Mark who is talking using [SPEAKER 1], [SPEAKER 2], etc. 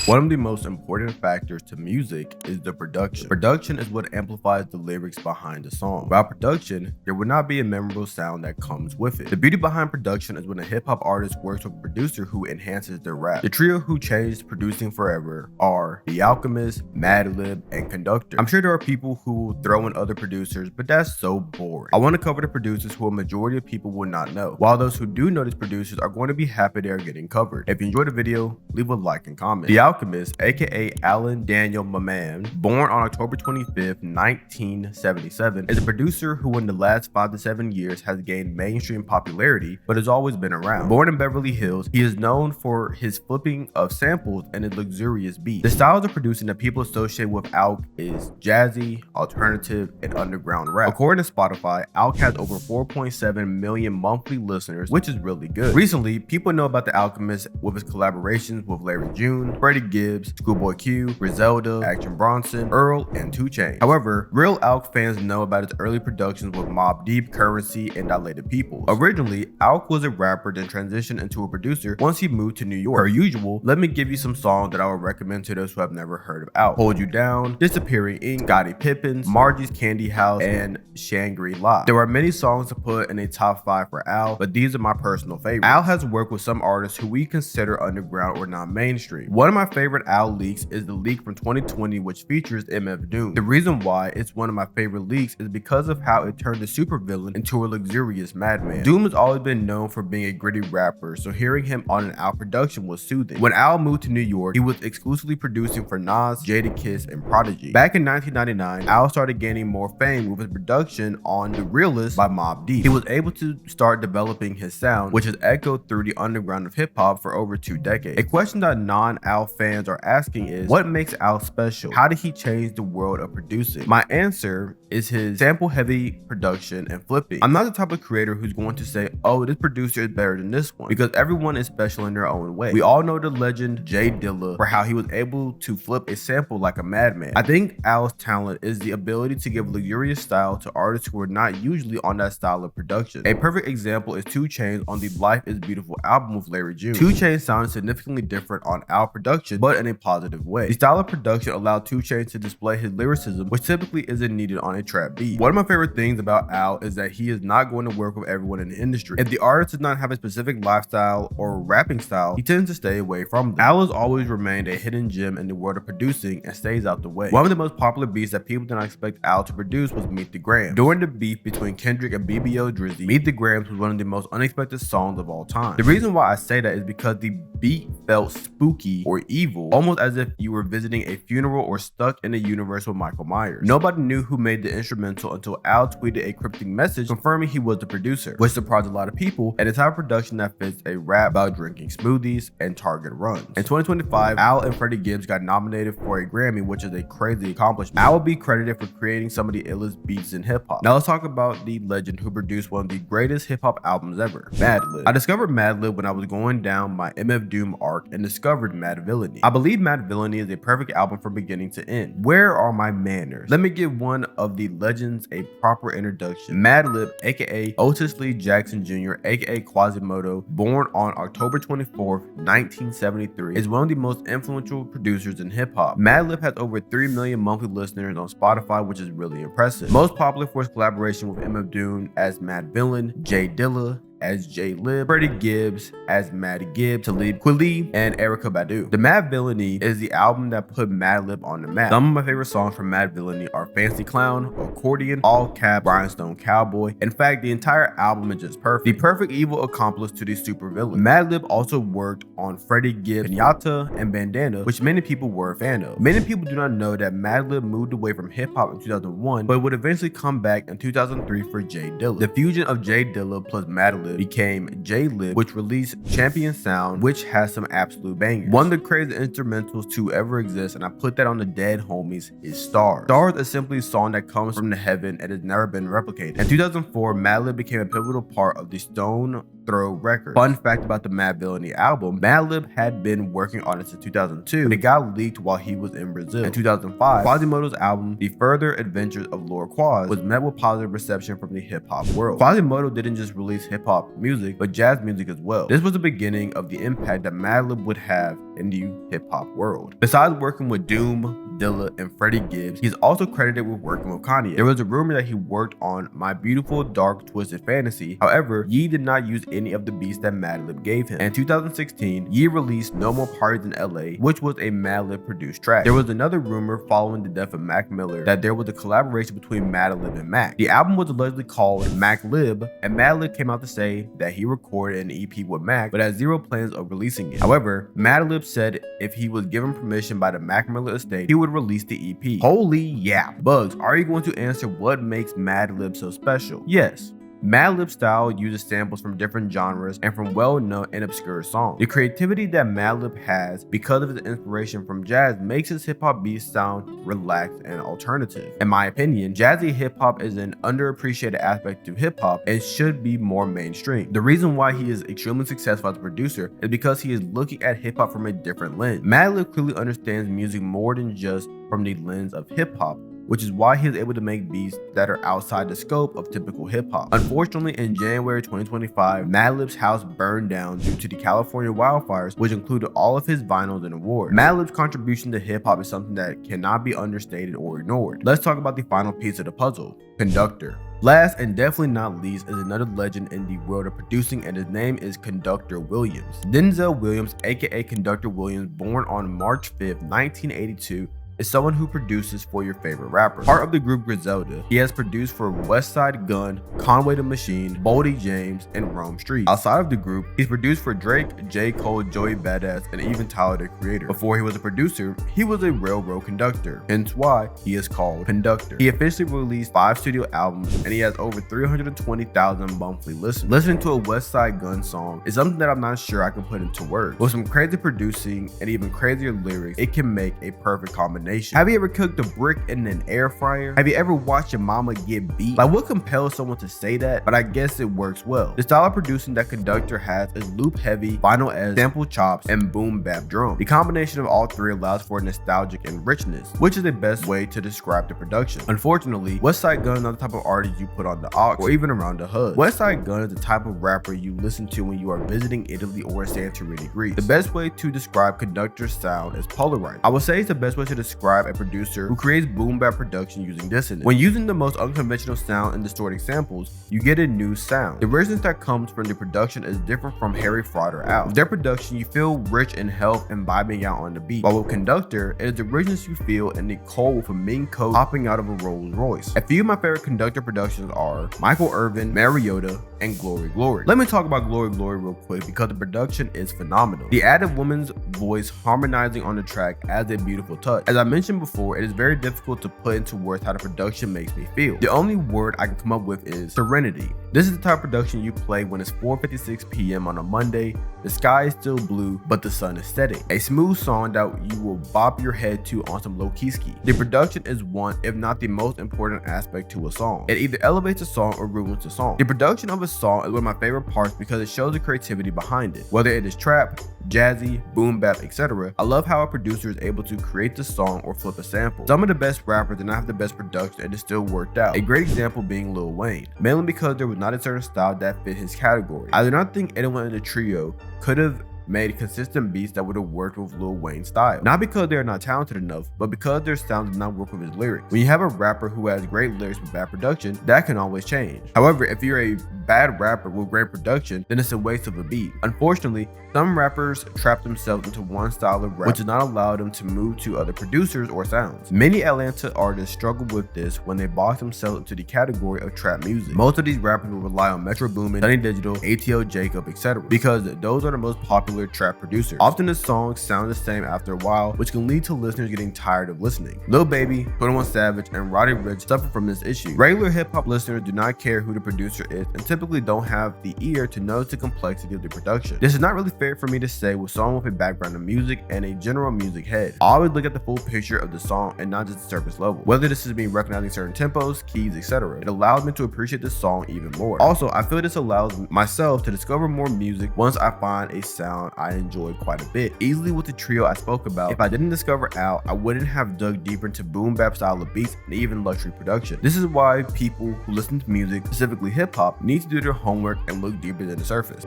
[SPEAKER 1] One of the most important factors to music is the production. Production is what amplifies the lyrics behind the song. Without production, there would not be a memorable sound that comes with it. The beauty behind production is when a hip-hop artist works with a producer who enhances their rap. The trio who changed producing forever are The Alchemist, Madlib, and Conductor. I'm sure there are people who will throw in other producers, but that's so boring. I want to cover the producers who a majority of people will not know, while those who do know these producers are going to be happy they are getting covered. If you enjoyed the video, leave a like and comment. The Alchemist, aka Alan Daniel Maman, born on October 25th, 1977, is a producer who in the last 5 to 7 years has gained mainstream popularity, but has always been around. Born in Beverly Hills, he is known for his flipping of samples and his luxurious beats. The styles of producing that people associate with Alk is jazzy, alternative, and underground rap. According to Spotify, Alk has over 4.7 million monthly listeners, which is really good. Recently, people know about The Alchemist with his collaborations with Larry June, Freddie Gibbs, Schoolboy Q, Griselda, Action Bronson, Earl, and 2 Chainz. However, real Alk fans know about his early productions with Mobb Deep, Currency, and Dilated Peoples. Originally, Alk was a rapper, then transitioned into a producer once he moved to New York. Per usual, let me give you some songs that I would recommend to those who have never heard of Alk. Hold You Down, Disappearing Ink, Scottie Pippins, Margie's Candy House, and Shangri-La. There are many songs to put in a top 5 for Al, but these are my personal favorites. Al has worked with some artists who we consider underground or non-mainstream. One of my favorite Al leaks is the leak from 2020 which features MF Doom. The reason why it's one of my favorite leaks is because of how it turned the supervillain into a luxurious madman. Doom has always been known for being a gritty rapper, so hearing him on an Al production was soothing. When Al moved to New York, he was exclusively producing for Nas, Jadakiss, and Prodigy. Back in 1999, Al started gaining more fame with his production on The Realest by Mobb Deep. He was able to start developing his sound, which has echoed through the underground of hip-hop for over 2 decades. A question that non-Al fans are asking is, what makes Al special? How did he change the world of producing? My answer is his sample-heavy production and flipping. I'm not the type of creator who's going to say, oh, this producer is better than this one, because everyone is special in their own way. We all know the legend Jay Dilla for how he was able to flip a sample like a madman. I think Al's talent is the ability to give luxurious style to artists who are not usually on that style of production. A perfect example is 2 Chainz on the Life is Beautiful album with Larry June. 2 Chainz sounded significantly different on Al production, but in a positive way. The style of production allowed 2 Chainz to display his lyricism, which typically isn't needed on a trap beat. One of my favorite things about Al is that he is not going to work with everyone in the industry. If the artist does not have a specific lifestyle or rapping style, he tends to stay away from them. Al has always remained a hidden gem in the world of producing and stays out the way. One of the most popular beats that people did not expect Al to produce was Meet the Grams. During the beef between Kendrick and BBO Drizzy, Meet the Grams was one of the most unexpected songs of all time. The reason why I say that is because the beat felt spooky or evil, almost as if you were visiting a funeral or stuck in a universe with Michael Myers. Nobody knew who made the instrumental until Al tweeted a cryptic message confirming he was the producer, which surprised a lot of people and the type of production that fits a rap about drinking smoothies and Target runs. In 2025, Al and Freddie Gibbs got nominated for a Grammy, which is a crazy accomplishment. Al will be credited for creating some of the illest beats in hip-hop. Now let's talk about the legend who produced one of the greatest hip-hop albums ever, Madlib. I discovered Madlib when I was going down my MF Doom arc and discovered Mad Villainy. I believe Mad Villainy is a perfect album from beginning to end. Where are my manners? Let me give one of the legends a proper introduction. Madlib, aka Otis Lee Jackson Jr., aka Quasimodo, born on October 24th, 1973, is one of the most influential producers in hip-hop. Madlib has over 3 million monthly listeners on Spotify, which is really impressive. Most popular for his collaboration with MF Doom as Mad Villain, Jay Dilla as J Lib, Freddie Gibbs as Mad Gibb, Talib Kweli, and Erykah Badu. The Mad Villainy is the album that put Madlib on the map. Some of my favorite songs from Mad Villainy are Fancy Clown, Accordion, All Cap, Rhinestone Cowboy. In fact, the entire album is just perfect. The perfect evil accomplice to the supervillain. Madlib also worked on Freddie Gibbs' Pinata and Bandana, which many people were a fan of. Many people do not know that Madlib moved away from hip-hop in 2001, but would eventually come back in 2003 for J Dilla. The fusion of J Dilla plus Madlib became J-Lib, which released Champion Sound, which has some absolute bangers. One of the craziest instrumentals to ever exist, and I put that on the Dead Homies, is Stars. Stars is simply a song that comes from the heaven and has never been replicated. In 2004, Madlib became a pivotal part of the Stone Throw Records. Fun fact about the Mad Villainy album, Madlib had been working on it since 2002, but it got leaked while he was in Brazil. In 2005, Quasimodo's album, The Further Adventures of Lord Quas, was met with positive reception from the hip-hop world. Quasimodo didn't just release hip-hop music, but jazz music as well. This was the beginning of the impact that Madlib would have indie hip-hop world. Besides working with Doom, Dilla, and Freddie Gibbs, he's also credited with working with Kanye. There was a rumor that he worked on My Beautiful Dark Twisted Fantasy. However, Ye did not use any of the beats that Madlib gave him. In 2016, Ye released No More Parties in LA, which was a Madlib produced track. There was another rumor following the death of Mac Miller that there was a collaboration between Madlib and Mac. The album was allegedly called Madlib, and Madlib came out to say that he recorded an EP with Mac, but had zero plans of releasing it. However, Madlib said if he was given permission by the Mac Miller estate, he would release the EP. Holy yeah. Bugs, are you going to answer what makes Madlib so special? Yes. Madlib's style uses samples from different genres and from well-known and obscure songs. The creativity that Madlib has because of his inspiration from jazz makes his hip-hop beats sound relaxed and alternative. In my opinion, jazzy hip-hop is an underappreciated aspect to hip-hop and should be more mainstream. The reason why he is extremely successful as a producer is because he is looking at hip-hop from a different lens. Madlib clearly understands music more than just from the lens of hip-hop, which is why he is able to make beats that are outside the scope of typical hip-hop. Unfortunately, in January 2025, Madlib's house burned down due to the California wildfires, which included all of his vinyls and awards. Madlib's contribution to hip-hop is something that cannot be understated or ignored. Let's talk about the final piece of the puzzle, Conductor. Last and definitely not least is another legend in the world of producing, and his name is Conductor Williams. Denzel Williams, aka Conductor Williams, born on March 5th, 1982, is someone who produces for your favorite rapper. Part of the group Griselda, he has produced for Westside Gunn, Conway the Machine, Boldy James, and Rome Street. Outside of the group, he's produced for Drake, J. Cole, Joey Badass, and even Tyler the Creator. Before he was a producer, he was a railroad conductor, hence why he is called Conductor. He officially released 5 studio albums, and he has over 320,000 monthly listeners. Listening to a Westside Gunn song is something that I'm not sure I can put into words. With some crazy producing and even crazier lyrics, it can make a perfect combination. Have you ever cooked a brick in an air fryer? Have you ever watched your mama get beat? Like, what compels someone to say that? But I guess it works well. The style of producing that Conductor has is loop heavy, vinyl as sample chops, and boom bap drum. The combination of all three allows for nostalgic and richness, which is the best way to describe the production. Unfortunately, Westside Gunn is not the type of artist you put on the aux or even around the hood. Westside Gunn is the type of rapper you listen to when you are visiting Italy or Santorini, Greece. The best way to describe Conductor's sound is polarized. I would say it's the best way to describe a producer who creates boom bap production using dissonance. When using the most unconventional sound and distorting samples, you get a new sound. The richness that comes from the production is different from Harry Fraud or Al. With their production, you feel rich in health and vibing out on the beat. While with Conductor, it is the richness you feel in the cold with a mink coat popping out of a Rolls Royce. A few of my favorite Conductor productions are Michael Irvin, Mariota, and Glory Glory. Let me talk about Glory Glory real quick because the production is phenomenal. The added woman's voice harmonizing on the track adds a beautiful touch. As I mentioned before, it is very difficult to put into words how the production makes me feel. The only word I can come up with is serenity. This is the type of production you play when it's 4:56 p.m. on a Monday, the sky is still blue, but the sun is setting. A smooth song that you will bop your head to on some low-key ski. The production is one, if not the most important aspect to a song. It either elevates a song or ruins the song. The production of a song is one of my favorite parts because it shows the creativity behind it. Whether it is trap, jazzy, boom bap, etc. I love how a producer is able to create the song or flip a sample. Some of the best rappers did not have the best production and it still worked out. A great example being Lil Wayne, mainly because there was not a certain style that fit his category. I do not think anyone in the trio could have made consistent beats that would have worked with Lil Wayne's style. Not because they are not talented enough, but because their sound does not work with his lyrics. When you have a rapper who has great lyrics with bad production, that can always change. However, if you're a bad rapper with great production, then it's a waste of a beat. Unfortunately, some rappers trap themselves into one style of rap, which does not allow them to move to other producers or sounds. Many Atlanta artists struggle with this when they box themselves into the category of trap music. Most of these rappers will rely on Metro Boomin, Sunny Digital, ATL Jacob, etc. because those are the most popular trap producers. Often the songs sound the same after a while, which can lead to listeners getting tired of listening. Lil Baby, 21 Savage, and Roddy Ricch suffer from this issue. Regular hip-hop listeners do not care who the producer is and typically don't have the ear to notice the complexity of the production. This is not really fair for me to say with someone with a background in music and a general music head. I always look at the full picture of the song and not just the surface level. Whether this is me recognizing certain tempos, keys, etc. It allows me to appreciate the song even more. Also, I feel this allows myself to discover more music once I find a sound I enjoy quite a bit. Easily with the trio I spoke about, if I didn't discover Al, I wouldn't have dug deeper into boom bap style of beats and even luxury production. This is why people who listen to music, specifically hip hop, need to do their homework and look deeper than the surface.